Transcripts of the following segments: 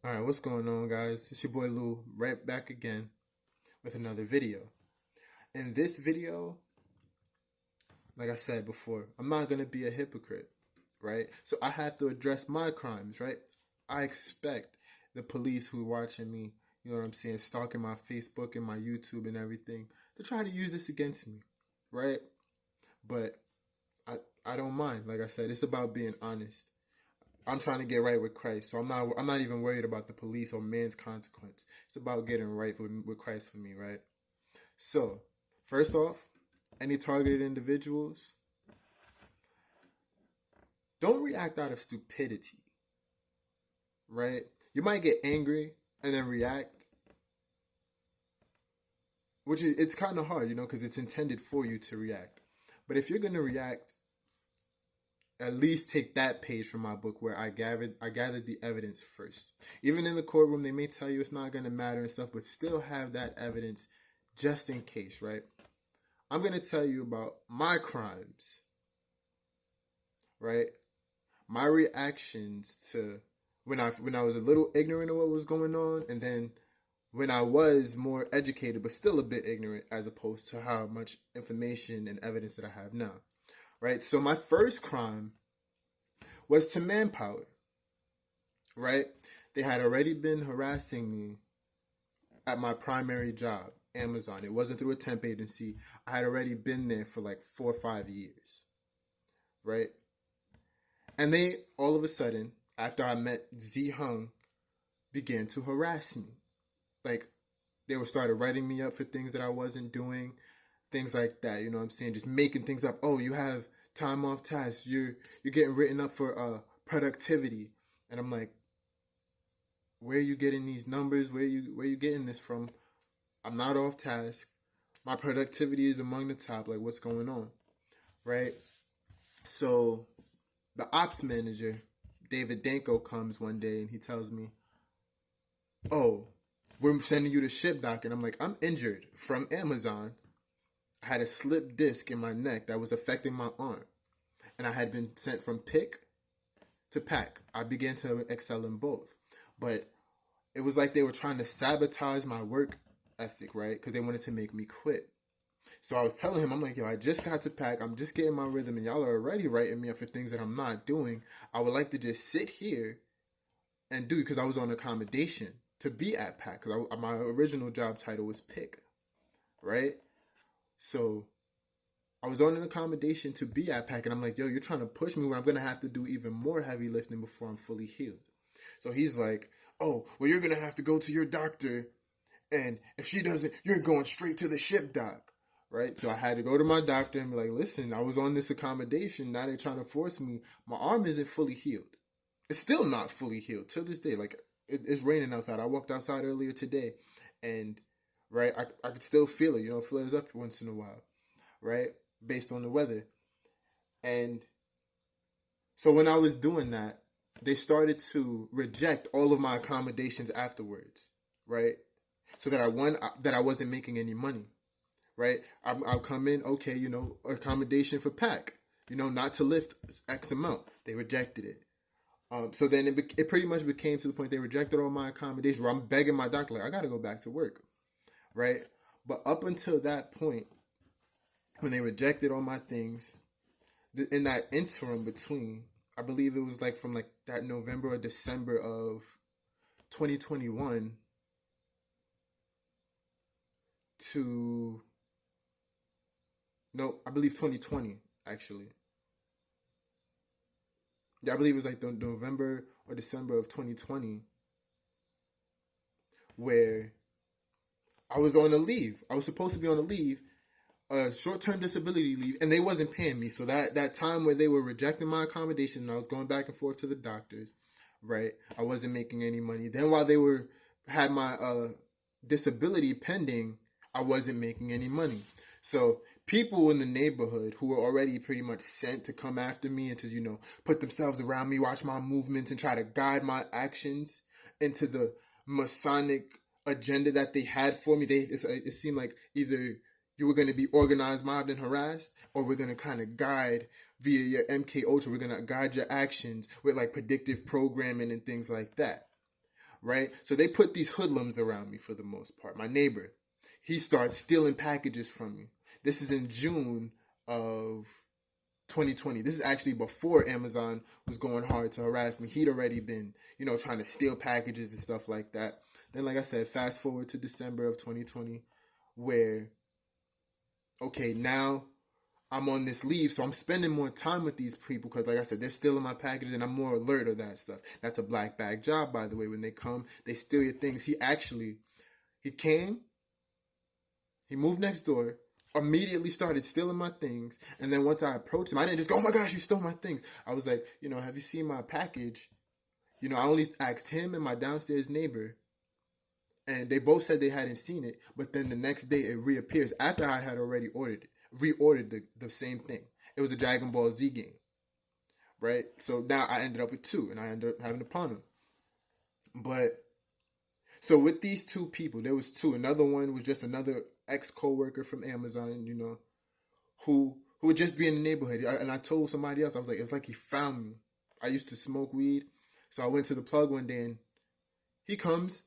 All right, what's going on, guys? It's your boy Lou, right back again with another video. In this video, like I said before, I'm not going to be a hypocrite, right? So I have to address my crimes, right? I expect the police who are watching me, you know what I'm saying, stalking my Facebook and my YouTube and everything, to try to use this against me, right? But I, I don't mind. Like I said, it's about being honest. I'm trying to get right with Christ, so I'm not even worried about the police or man's consequence. It's about getting right with Christ for me, right? So, first off, any targeted individuals, don't react out of stupidity, right? You might get angry and then react, which is it's kind of hard, because it's intended for you to react. But if you're gonna react, at least take that page from my book where I gathered the evidence first. Even in the courtroom, they may tell you it's not gonna matter and stuff, but still have that evidence just in case, right? I'm gonna tell you about my crimes, right? My reactions to when I was a little ignorant of what was going on, and then when I was more educated but still a bit ignorant, as opposed to how much information and evidence that I have now, right? So my first crime was to manpower, right? They had already been harassing me at my primary job, Amazon. It wasn't through a temp agency. I had already been there for like 4 or 5 years, right? And they all of a sudden, after I met Z Hung, began to harass me. Like, they were started writing me up for things that I wasn't doing, things like that. You know what I'm saying? Just making things up. Oh, you have time off task. You're getting written up for productivity, and I'm like, where are you getting these numbers? Where you getting this from? I'm not off task. My productivity is among the top. Like, what's going on, right? So the ops manager, David Danko, comes one day and he tells me, "Oh, we're sending you to ship doc," and I'm like, "I'm injured from Amazon. I had a slipped disc in my neck that was affecting my arm, and I had been sent from pick to pack. I began to excel in both, but it was like they were trying to sabotage my work ethic, right? Because they wanted to make me quit. So I was telling him, I'm like, yo, I just got to pack. I'm just getting my rhythm, and y'all are already writing me up for things that I'm not doing. I would like to just sit here and do, because I was on accommodation to be at pack, because my original job title was pick, right? So I was on an accommodation to be at pack, and I'm like, yo, you're trying to push me where I'm gonna have to do even more heavy lifting before I'm fully healed. So he's like, oh, well, you're gonna have to go to your doctor, and if she doesn't, you're going straight to the ship doc, right? So I had to go to my doctor and be like, listen, I was on this accommodation. Now they're trying to force me. My arm isn't fully healed. It's still not fully healed to this day. Like, it's raining outside. I walked outside earlier today, and right, I could still feel it. It flares up once in a while, right? Based on the weather. And so when I was doing that, they started to reject all of my accommodations afterwards, right? So that I wasn't making any money, right? I'll come in, okay, accommodation for pack, not to lift X amount. They rejected it. So then it pretty much became to the point they rejected all my accommodations, where I'm begging my doctor, like, I got to go back to work, right? But up until that point, when they rejected all my things, in that interim between, I believe it was like from like that November or December of 2021 to, no, I believe 2020 actually. Yeah, I believe it was like the November or December of 2020 where I was on a leave. I was supposed to be on a leave, short-term disability leave, and they wasn't paying me. So that time where they were rejecting my accommodation, and I was going back and forth to the doctors, right? I wasn't making any money. Then while they had my disability pending, I wasn't making any money. So people in the neighborhood who were already pretty much sent to come after me and to put themselves around me, watch my movements, and try to guide my actions into the Masonic agenda that they had for me. It seemed like either you were going to be organized, mobbed, and harassed, or we're going to kind of guide via your MK Ultra. We're going to guide your actions with like predictive programming and things like that, right? So they put these hoodlums around me for the most part. My neighbor, he starts stealing packages from me. This is in June of 2020. This is actually before Amazon was going hard to harass me. He'd already been, trying to steal packages and stuff like that. Then, like I said, fast forward to December of 2020, where, okay, now I'm on this leave, so I'm spending more time with these people because, like I said, they're stealing my packages, and I'm more alert of that stuff. That's a black bag job, by the way. When they come, they steal your things. He came, he moved next door, immediately started stealing my things, and then once I approached him, I didn't just go, "Oh my gosh, you stole my things." I was like, "Have you seen my package?" I only asked him and my downstairs neighbor, and they both said they hadn't seen it. But then the next day, it reappears after I had already reordered the same thing. It was a Dragon Ball Z game, right? So now I ended up with two, and I ended up having to pawn them. But so with these two people, there was two. Another one was just another ex-coworker from Amazon, who would just be in the neighborhood. And I told somebody else, I was like, it's like he found me. I used to smoke weed, so I went to the plug one day, and he comes,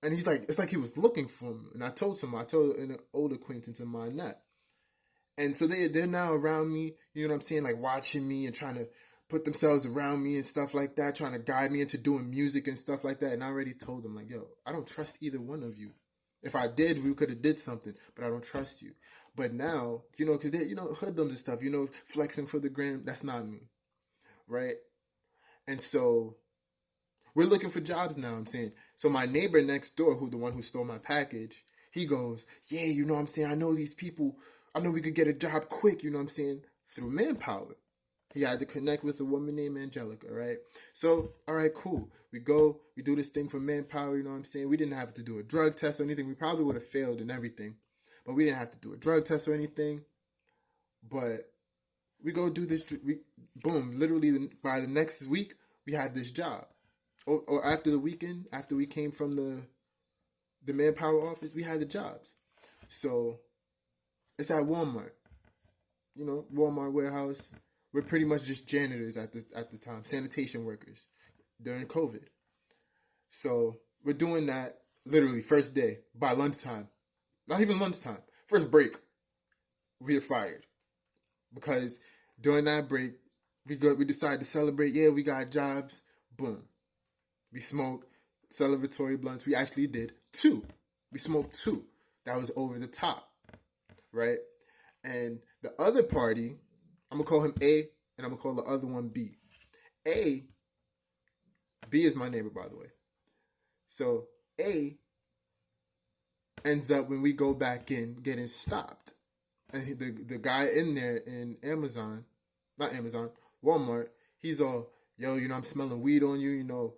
and he's like, it's like he was looking for me. And I told an old acquaintance of mine that. And so they're now around me, you know what I'm saying, like watching me and trying to put themselves around me and stuff like that, trying to guide me into doing music and stuff like that. And I already told them, like, yo, I don't trust either one of you. If I did, we could have did something, but I don't trust you. But now, because they're, hoodlums and stuff, flexing for the gram, that's not me, right? And so we're looking for jobs now, I'm saying. So my neighbor next door, the one who stole my package, he goes, yeah, what I'm saying, I know these people, I know we could get a job quick, what I'm saying, through Manpower. He had to connect with a woman named Angelica, right? So, all right, cool. We go, we do this thing for Manpower, what I'm saying. We didn't have to do a drug test or anything. We probably would have failed and everything. But we didn't have to do a drug test or anything. But we go do this, boom, literally by the next week, we had this job. Or after the weekend, after we came from the Manpower office, we had the jobs. So it's at Walmart, Walmart warehouse. We're pretty much just janitors at the time, sanitation workers during COVID. So we're doing that literally first day by lunchtime, not even lunchtime, first break, we are fired because during that break we decided to celebrate. Yeah, we got jobs. Boom, we smoked celebratory blunts. We actually did two. We smoked two. That was over the top, right? And the other party, I'm going to call him A, and I'm going to call the other one B. B is my neighbor, by the way. So A ends up, when we go back in, getting stopped. And the guy in there in Walmart, he's all, yo, I'm smelling weed on you,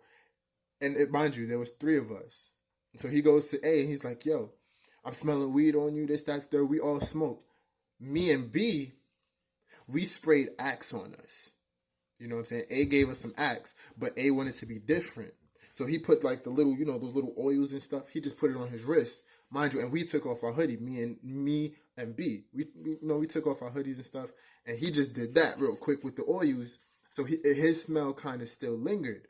And mind you, there was three of us. So he goes to A, and he's like, yo, I'm smelling weed on you, this, that, third. We all smoked. Me and B, we sprayed Axe on us. You know what I'm saying? A gave us some Axe, but A wanted to be different. So he put like the little, those little oils and stuff. He just put it on his wrist, mind you. And we took off our hoodie, me and B. We took off our hoodies and stuff, and he just did that real quick with the oils. So his smell kind of still lingered.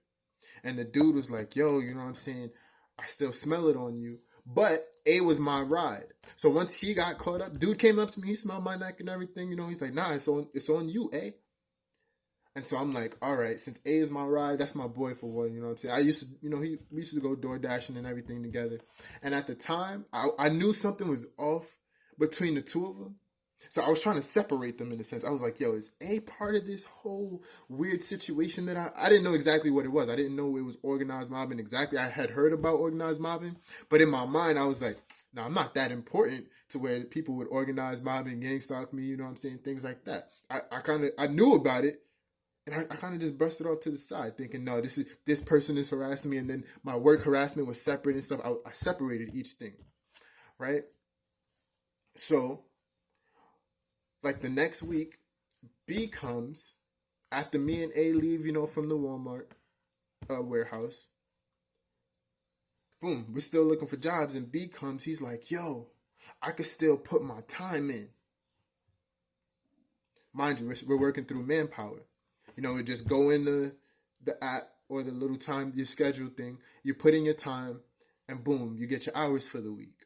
And the dude was like, yo, you know what I'm saying? I still smell it on you. But A was my ride. So once he got caught up, dude came up to me, he smelled my neck and everything, he's like, nah, it's on you, A. And so I'm like, all right, since A is my ride, that's my boy for one, you know what I'm saying? I used to, we used to go door dashing and everything together. And at the time, I knew something was off between the two of them. So I was trying to separate them in a sense. I was like, yo, is A part of this whole weird situation that I didn't know exactly what it was. I didn't know it was organized mobbing exactly. I had heard about organized mobbing, but in my mind, I was like, no, I'm not that important to where people would organize mobbing, gang stalk me, you know what I'm saying? Things like that. I knew about it, and I kind of just brushed it off to the side, thinking, no, this person is harassing me, and then my work harassment was separate and stuff. I separated each thing, right? So, like the next week, B comes after me and A leave, from the Walmart warehouse. Boom, we're still looking for jobs, and B comes. He's like, yo, I could still put my time in. Mind you, we're working through Manpower. We just go in the app, or the little time, your schedule thing, you put in your time, and boom, you get your hours for the week,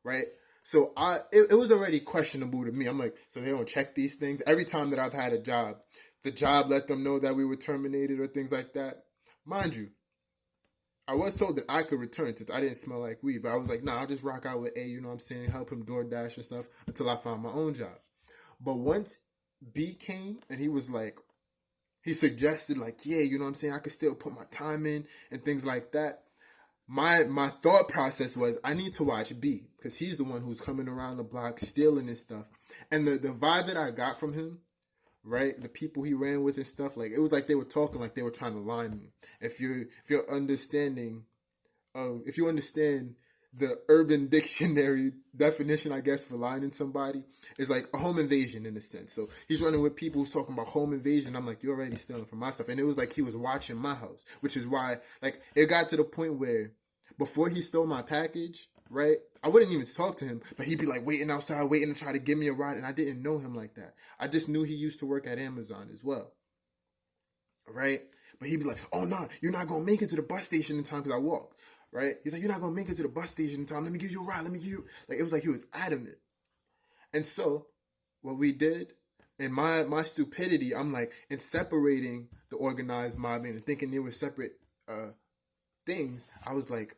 right? So it was already questionable to me. I'm like, so they don't check these things? Every time that I've had a job, the job let them know that we were terminated or things like that. Mind you, I was told that I could return since I didn't smell like weed, but I was like, nah, I'll just rock out with A, you know what I'm saying, help him DoorDash and stuff until I found my own job. But once B came and he was like, he suggested like, yeah, you know what I'm saying, I could still put my time in and things like that. My thought process was I need to watch B because he's the one who's coming around the block stealing this stuff. And the vibe that I got from him, right, the people he ran with and stuff, like it was like they were talking like they were trying to line me. If you're understanding if you understand the Urban Dictionary definition, I guess, for lying to somebody, is like a home invasion in a sense. So he's running with people who's talking about home invasion. I'm like, you're already stealing from my stuff. And it was like he was watching my house, which is why, like, it got to the point where before he stole my package, right, I wouldn't even talk to him, but he'd be like waiting outside, waiting to try to give me a ride. And I didn't know him like that. I just knew he used to work at Amazon as well, right? But he'd be like, oh, no, you're not going to make it to the bus station in time because I walk. Right? He's like, you're not going to make it to the bus station in time. Let me give you a ride. Let me give you... Like, it was like he was adamant. And so, what we did, in my stupidity, I'm like, in separating the organized mobbing and thinking they were separate things, I was like,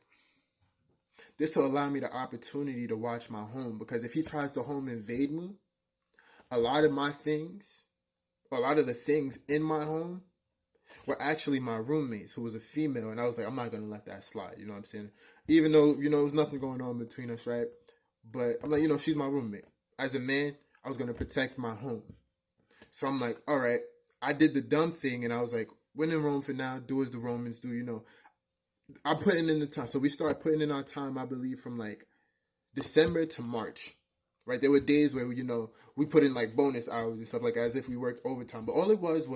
this will allow me the opportunity to watch my home. Because if he tries to home invade me, a lot of my things, a lot of the things in my home, were actually my roommates, who was a female, and I was like, I'm not gonna let that slide, you know what I'm saying? Even though, you know, there was nothing going on between us, right? But I'm like, you know, she's my roommate. As a man, I was gonna protect my home. So I'm like, all right, I did the dumb thing, and I was like, when in Rome for now, do as the Romans do, you know. I'm putting in the time. So we started putting in our time, I believe, from like December to March, right? There were days where, you know, we put in like bonus hours and stuff like as if we worked overtime. But all it was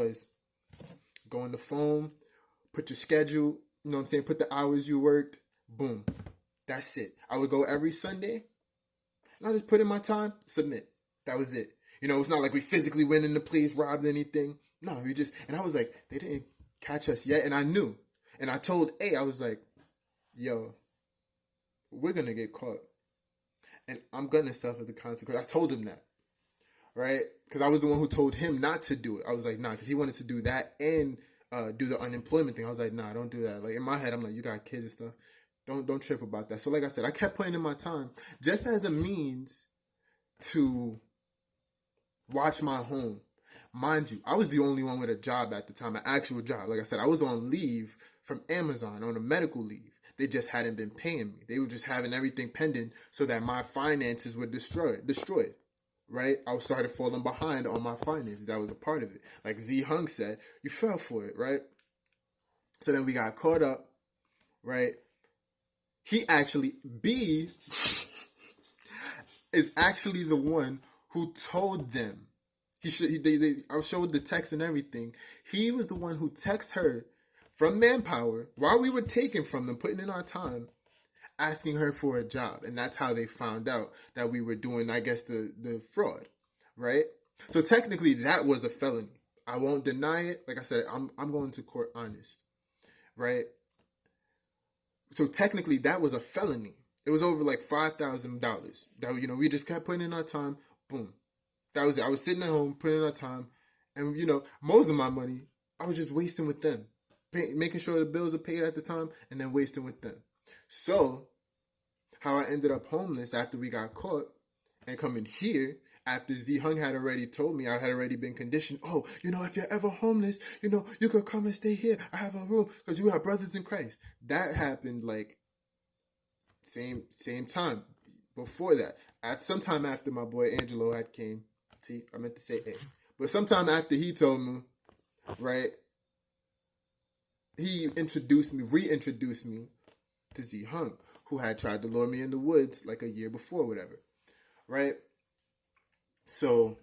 go on the phone, put your schedule, you know what I'm saying, put the hours you worked, boom. That's it. I would go every Sunday, and I just put in my time, submit. That was it. You know, it's not like we physically went in the place, robbed anything. No, we just, and I was like, they didn't catch us yet, and I knew. And I told A, I was like, yo, we're going to get caught. And I'm going to suffer the consequence. I told him that. Right? Because I was the one who told him not to do it. I was like, nah, because he wanted to do that and do the unemployment thing. I was like, nah, don't do that. Like in my head, I'm like, you got kids and stuff. Don't trip about that. So like I said, I kept putting in my time just as a means to watch my home. Mind you, I was the only one with a job at the time, an actual job. Like I said, I was on leave from Amazon, on a medical leave. They just hadn't been paying me. They were just having everything pending so that my finances were destroyed. Right? I was started falling behind on my finances. That was a part of it. Like Z Hung said, you fell for it, right? So then we got caught up, right? He actually, B is actually the one who told them. I showed the text and everything. He was the one who texted her from Manpower while we were taking from them, putting in our time, asking her for a job. And that's how they found out that we were doing, I guess, the fraud, right? So technically that was a felony. I won't deny it. Like I said, I'm going to court honest, right? So technically that was a felony. It was over like $5,000 that, you know, we just kept putting in our time. Boom. That was it. I was sitting at home putting in our time, and, you know, most of my money I was just wasting with them, making sure the bills are paid at the time and then wasting with them. So how I ended up homeless after we got caught and coming here after Z Hung had already told me, I had already been conditioned, oh, you know, if you're ever homeless, you know, you could come and stay here. I have a room because you are brothers in Christ. That happened like same time before that. At sometime after my boy Angelo had came. See, I meant to say A. But sometime after he told me, right, he reintroduced me to Z Hung, who had tried to lure me in the woods like a year before, whatever. Right? So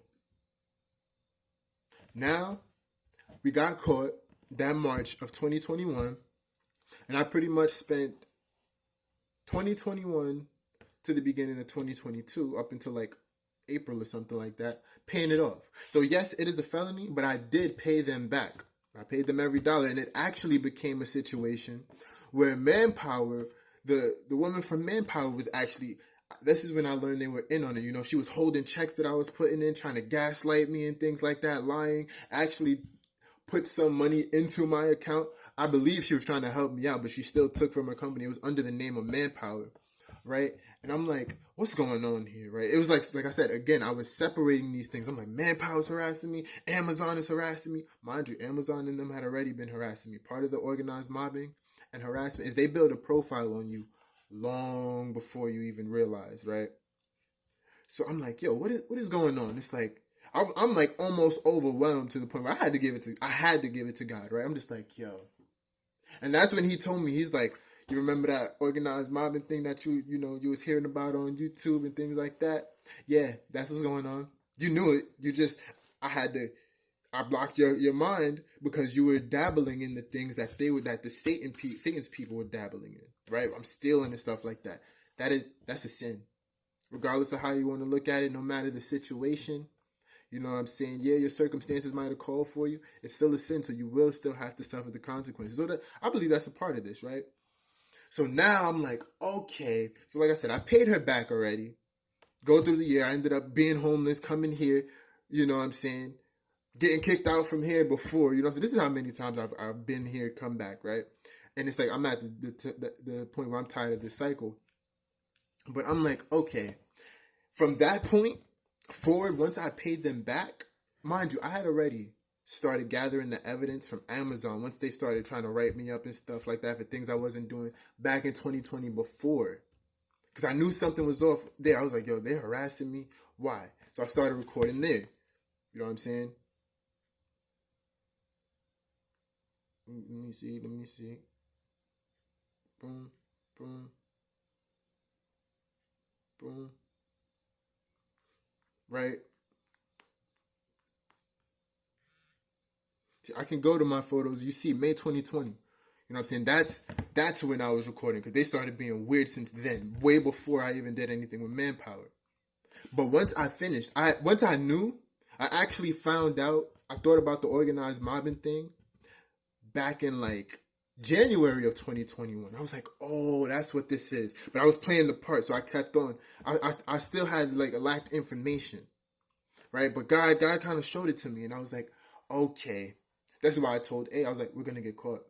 now we got caught that March of 2021, and I pretty much spent 2021 to the beginning of 2022 up until like April or something like that, paying it off. So yes, it is a felony, but I did pay them back. I paid them every dollar, and it actually became a situation where Manpower, the woman from Manpower was actually. This is when I learned they were in on it. You know, she was holding checks that I was putting in, trying to gaslight me and things like that, lying. Actually, put some money into my account. I believe she was trying to help me out, but she still took from her company. It was under the name of Manpower, right? And I'm like, what's going on here, right? It was like I said, again, I was separating these things. I'm like, Manpower's harassing me. Amazon is harassing me. Mind you, Amazon and them had already been harassing me. Part of the organized mobbing and harassment is they build a profile on you long before you even realize, right? So I'm like, yo, what is going on? It's like, I'm like almost overwhelmed to the point where I had to give it to God, right? I'm just like, yo. And that's when he told me, he's like, you remember that organized mobbing thing that you was hearing about on YouTube and things like that? Yeah, that's what's going on. You knew it. I blocked your mind because you were dabbling in the things that Satan's people were dabbling in, right? I'm stealing and stuff like that. That's a sin. Regardless of how you want to look at it, no matter the situation, you know what I'm saying? Yeah, your circumstances might have called for you. It's still a sin, so you will still have to suffer the consequences. So I believe that's a part of this, right? So now I'm like, okay. So like I said, I paid her back already. Go through the year. I ended up being homeless, coming here, you know what I'm saying? Getting kicked out from here before, you know. So this is how many times I've been here, come back, right? And it's like I'm at the point where I'm tired of this cycle. But I'm like, okay. From that point forward, once I paid them back, mind you, I had already started gathering the evidence from Amazon once they started trying to write me up and stuff like that for things I wasn't doing back in 2020 before. Because I knew something was off there. I was like, yo, they're harassing me. Why? So I started recording there. You know what I'm saying? Let me see. Boom, boom, boom. Right? See, I can go to my photos. You see May 2020. You know what I'm saying? That's when I was recording because they started being weird since then, way before I even did anything with Manpower. But once I finished, once I knew, I actually found out, I thought about the organized mobbing thing back in like January of 2021. I was like, oh, that's what this is. But I was playing the part, so I kept on. I still had like lacked information, right? But God kind of showed it to me, and I was like, okay. That's why I told A, I was like, we're going to get caught.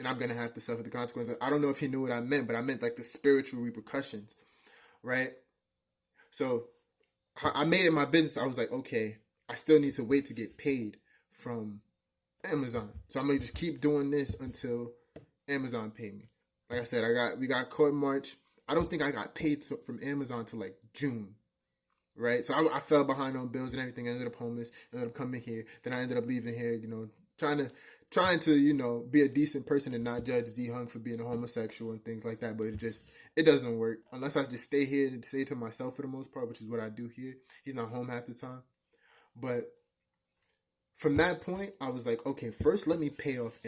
And I'm going to have to suffer the consequences. I don't know if he knew what I meant, but I meant like the spiritual repercussions, right? So I made it my business. I was like, okay, I still need to wait to get paid from Amazon. So I'm going to just keep doing this until Amazon pay me. Like I said, we got caught in March. I don't think I got paid from Amazon till like June. Right, so I fell behind on bills and everything. I ended up homeless. Ended up coming here. Then I ended up leaving here. You know, trying to you know be a decent person and not judge Z Hung for being a homosexual and things like that. But it doesn't work unless I just stay here and stay to myself for the most part, which is what I do here. He's not home half the time. But from that point, I was like, okay, first let me pay off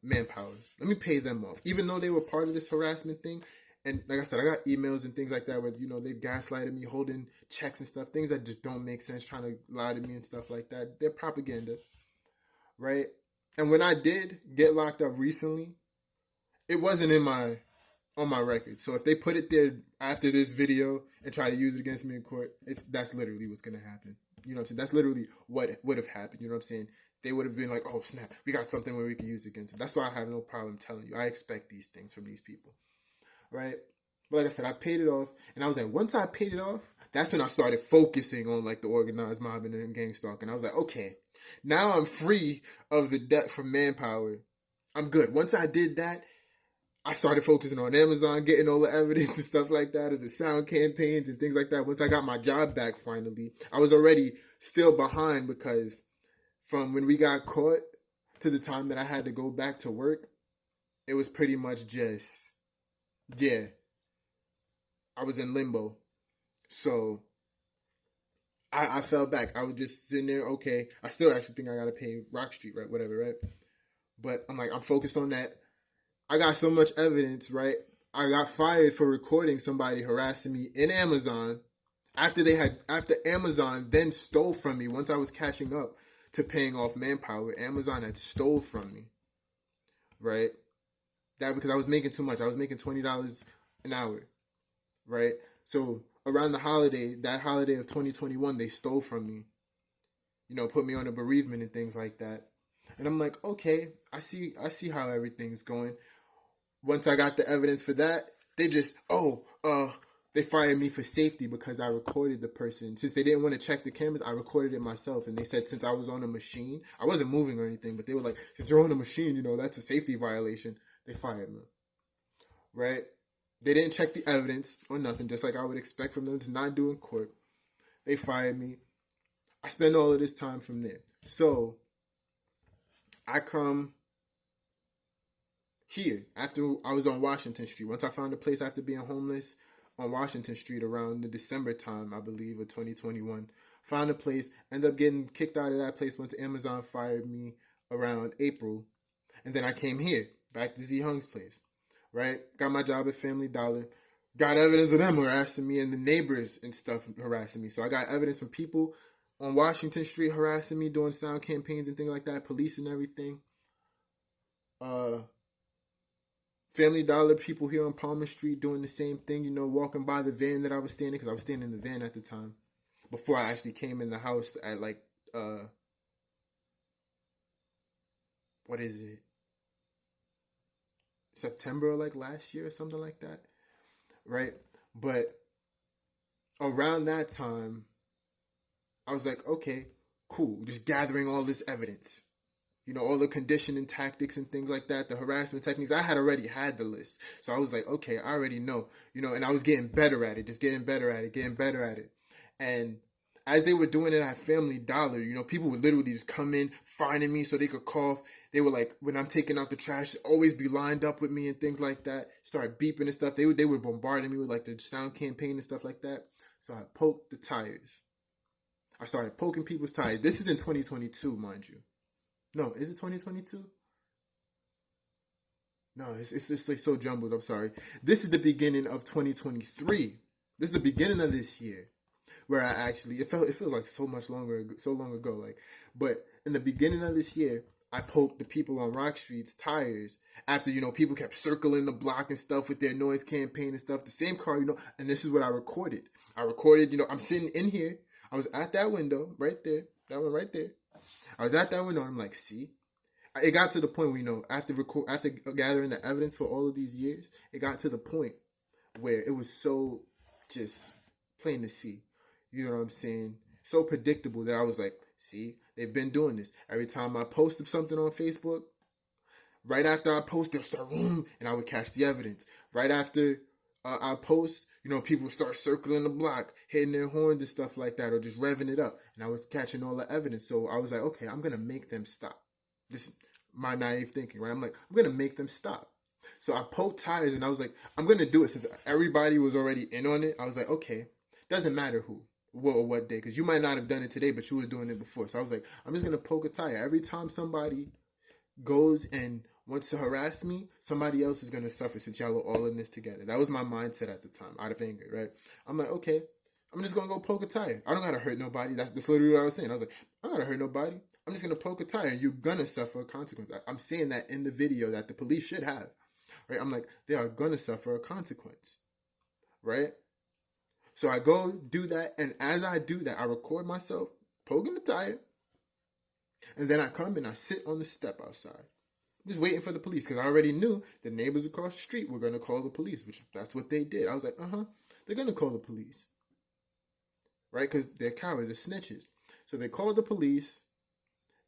Manpower. Let me pay them off, even though they were part of this harassment thing. And like I said, I got emails and things like that where, you know, they gaslighted me, holding checks and stuff, things that just don't make sense, trying to lie to me and stuff like that. They're propaganda, right? And when I did get locked up recently, it wasn't on my record. So if they put it there after this video and try to use it against me in court, that's literally what's going to happen. You know what I'm saying? That's literally what would have happened. You know what I'm saying? They would have been like, oh, snap, we got something where we can use it against them. That's why I have no problem telling you. I expect these things from these people. Right? But like I said, I paid it off. And I was like, once I paid it off, that's when I started focusing on like the organized mobbing and Gangstalking. I was like, okay, now I'm free of the debt from Manpower. I'm good. Once I did that, I started focusing on Amazon, getting all the evidence and stuff like that of the sound campaigns and things like that. Once I got my job back finally, I was already still behind because from when we got caught to the time that I had to go back to work, it was pretty much just... yeah, I was in limbo. So I fell back. I was just sitting there, okay. I still actually think I gotta pay Rock Street, right? Whatever, right? But I'm like, I'm focused on that. I got so much evidence, right? I got fired for recording somebody harassing me in Amazon after Amazon then stole from me once I was catching up to paying off Manpower, Amazon had stole from me, right? That because I was making too much. I was making $20 an hour, right? So around the holiday, that holiday of 2021, they stole from me, put me on a bereavement and things like that. And I'm like, okay, I see how everything's going. Once I got the evidence for that, they just, they fired me for safety because I recorded the person. Since they didn't want to check the cameras, I recorded it myself. And they said since I was on a machine, I wasn't moving or anything, but they were like, since you're on a machine, that's a safety violation. They fired me, right? They didn't check the evidence or nothing, just like I would expect from them to not do in court. They fired me. I spend all of this time from there. So I come here after I was on Washington Street. Once I found a place after being homeless on Washington Street around the December time, I believe, of 2021. Found a place, ended up getting kicked out of that place once Amazon fired me around April. And then I came here, back to Z Hung's place, right? Got my job at Family Dollar. Got evidence of them harassing me and the neighbors and stuff harassing me. So I got evidence from people on Washington Street harassing me, doing sound campaigns and things like that, police and everything. Family Dollar people here on Palmer Street doing the same thing, walking by the van that I was staying in, because I was staying in the van at the time, before I actually came in the house at what is it? September last year or something like that, right? But around that time, I was like, okay, cool, just gathering all this evidence. All the conditioning tactics and things like that, the harassment techniques, I had already had the list. So I was like, okay, I already know, and I was getting better at it, just getting better at it. And as they were doing it at Family Dollar, people would literally just come in, finding me so they could cough. They were like, when I'm taking out the trash, always be lined up with me and things like that. Start beeping and stuff. They were bombarding me with the sound campaign and stuff like that. So I poked the tires. I started poking people's tires. This is in 2022, mind you. No, is it 2022? No, it's like so jumbled. I'm sorry. This is the beginning of 2023. This is the beginning of this year, where I actually it feels like so long ago. But in the beginning of this year, I poked the people on Rock Street's tires after people kept circling the block and stuff with their noise campaign and stuff. The same car, and this is what I recorded. I'm sitting in here. I was at that window right there. That one right there. I was at that window and I'm like, see? It got to the point where, after gathering the evidence for all of these years, it got to the point where it was so just plain to see. You know what I'm saying? So predictable that I was like, see, they've been doing this. Every time I posted something on Facebook, right after I post, they'll start, and I would catch the evidence. Right after I post, people start circling the block, hitting their horns and stuff like that, or just revving it up. And I was catching all the evidence. So I was like, okay, I'm going to make them stop. This is my naive thinking, right? I'm like, I'm going to make them stop. So I poked tires and I was like, I'm going to do it. Since everybody was already in on it, I was like, okay, doesn't matter who, what day, because you might not have done it today, but you were doing it before. So I was like, I'm just going to poke a tire. Every time somebody goes and wants to harass me, somebody else is going to suffer since y'all are all in this together. That was my mindset at the time, out of anger, right? I'm like, okay, I'm just going to go poke a tire. I don't got to hurt nobody. That's literally what I was saying. I was like, I don't got to hurt nobody. I'm just going to poke a tire and you're going to suffer a consequence. I'm saying that in the video that the police should have, right? I'm like, they are going to suffer a consequence, right? So I go do that. And as I do that, I record myself poking the tire. And then I come and I sit on the step outside. Just waiting for the police, because I already knew the neighbors across the street were going to call the police, which that's what they did. I was like, they're going to call the police, right? Because they're cowards, they're snitches. So they called the police,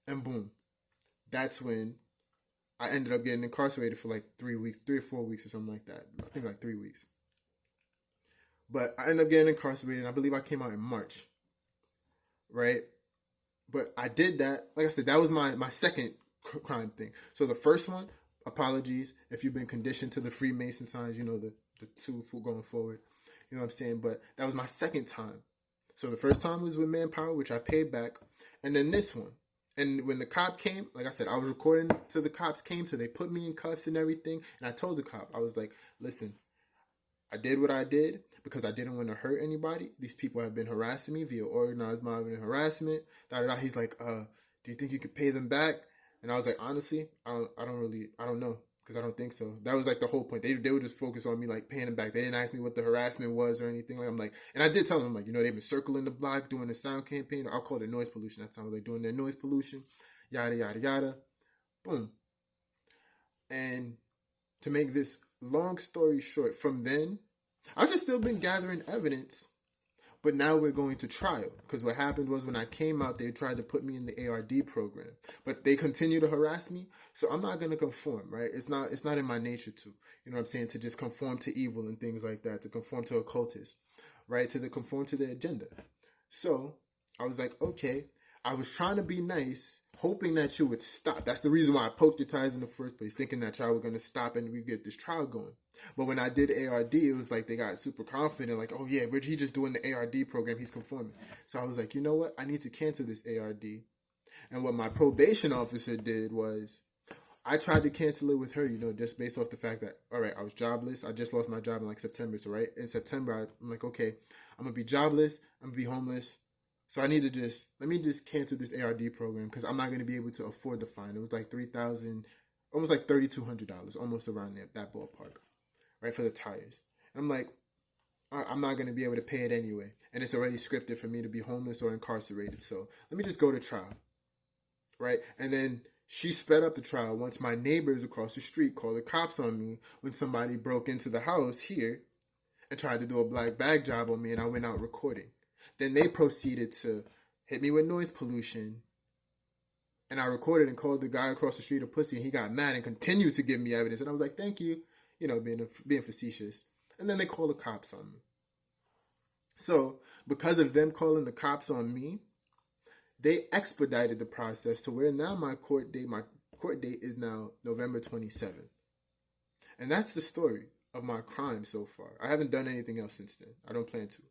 and boom. That's when I ended up getting incarcerated for 3 weeks, 3 or 4 weeks or something like that. I think 3 weeks. But I ended up getting incarcerated, and I believe I came out in March, right? But I did that. Like I said, that was my second crime thing. So the first one, apologies if you've been conditioned to the Freemason signs, the two for going forward. You know what I'm saying? But that was my second time. So the first time was with Manpower, which I paid back. And then this one. And when the cop came, like I said, I was recording till the cops came, so they put me in cuffs and everything. And I told the cop, I was like, listen, I did what I did because I didn't want to hurt anybody. These people have been harassing me via organized mob and harassment. He's like, do you think you could pay them back? And I was like, honestly, I don't know, because I don't think so. That was like the whole point. They would just focus on me like paying them back. They didn't ask me what the harassment was or anything. Like I'm like, and I did tell them like, they've been circling the block doing the sound campaign. I'll call it noise pollution. That time I was like doing their noise pollution, yada yada yada, boom. And to make this long story short, from then I've just still been gathering evidence. But now we're going to trial, because what happened was when I came out, they tried to put me in the ARD program, but they continue to harass me. So I'm not going to conform, right? It's not in my nature to, you know what I'm saying, to just conform to evil and things like that, to conform to occultists, right? To conform to the agenda. So I was like, okay, I was trying to be nice, hoping that you would stop. That's the reason why I poked your ties in the first place, thinking that y'all were going to stop and we get this trial going. But when I did ARD, it was like they got super confident, like, oh yeah, he just doing the ARD program, he's conforming. So I was like, you know what? I need to cancel this ARD. And what my probation officer did was, I tried to cancel it with her, just based off the fact that, all right, I was jobless. I just lost my job in like September. So right in September, I'm like, okay, I'm going to be jobless. I'm going to be homeless. So I need to let me just cancel this ARD program, because I'm not going to be able to afford the fine. It was like $3,000, almost like $3,200, almost around there, that ballpark, right, for the tires. And I'm like, I'm not going to be able to pay it anyway. And it's already scripted for me to be homeless or incarcerated. So let me just go to trial, right? And then she sped up the trial once my neighbors across the street called the cops on me when somebody broke into the house here and tried to do a black bag job on me, and I went out recording. Then they proceeded to hit me with noise pollution, and I recorded and called the guy across the street a pussy, and he got mad and continued to give me evidence. And I was like, thank you, being facetious. And then they called the cops on me. So because of them calling the cops on me, they expedited the process to where now my court date is now November 27th. And that's the story of my crime so far. I haven't done anything else since then. I don't plan to.